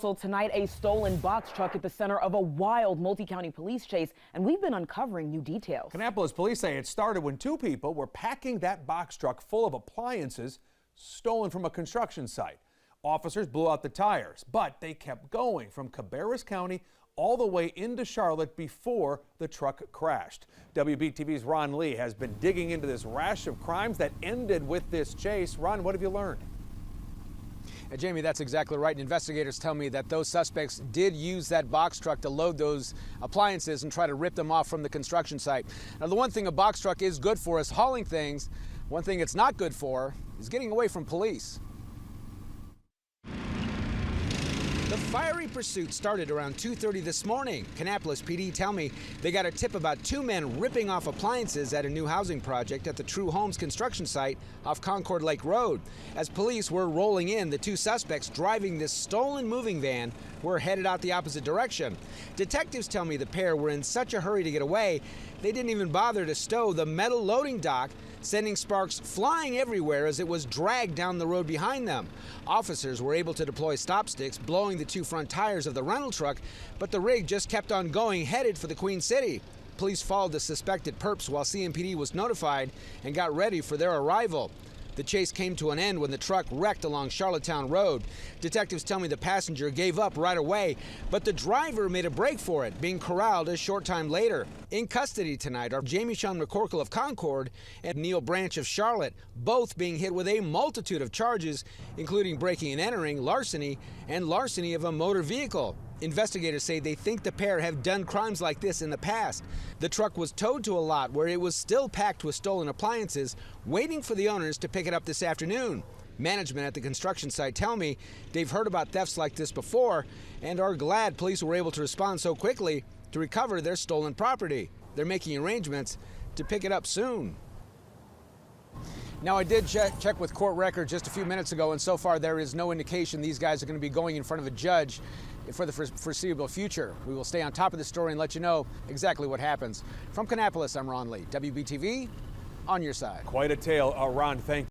So tonight, a stolen box truck at the center of a wild multi-county police chase, and we've been uncovering new details. Kannapolis police say it started when two people were packing that box truck full of appliances stolen from a construction site. Officers blew out the tires, but they kept going from Cabarrus County all the way into Charlotte before the truck crashed. WBTV's Ron Lee has been digging into this rash of crimes that ended with this chase. Ron, what have you learned? Jamie, that's exactly right. And investigators tell me that those suspects did use that box truck to load those appliances and try to rip them off from the construction site. Now, the one thing a box truck is good for is hauling things. One thing it's not good for is getting away from police. The fiery pursuit started around 2:30 this morning. Kannapolis PD tell me they got a tip about two men ripping off appliances at a new housing project at the True Homes construction site off Concord Lake Road. As police were rolling in, the two suspects driving this stolen moving van were headed out the opposite direction. Detectives tell me the pair were in such a hurry to get away, they didn't even bother to stow the metal loading dock, sending sparks flying everywhere as it was dragged down the road behind them. Officers were able to deploy stop sticks, blowing the two front tires of the rental truck, but the rig just kept on going, headed for the Queen City. Police followed the suspected perps while CMPD was notified and got ready for their arrival. The chase came to an end when the truck wrecked along Charlottetown Road. Detectives tell me the passenger gave up right away, but the driver made a break for it, being corralled a short time later. In custody tonight are Jamie Sean McCorkle of Concord and Neil Branch of Charlotte, both being hit with a multitude of charges, including breaking and entering, larceny, and larceny of a motor vehicle. Investigators say they think the pair have done crimes like this in the past. The truck was towed to a lot where it was still packed with stolen appliances, waiting for the owners to pick it up this afternoon. Management at the construction site tell me they've heard about thefts like this before and are glad police were able to respond so quickly to recover their stolen property. They're making arrangements to pick it up soon. Now, I did check with court records just a few minutes ago, and so far there is no indication these guys are going to be going in front of a judge for the foreseeable future. We will stay on top of the story and let you know exactly what happens. From Kannapolis, I'm Ron Lee. WBTV, on your side. Quite a tale. Ron, thank you.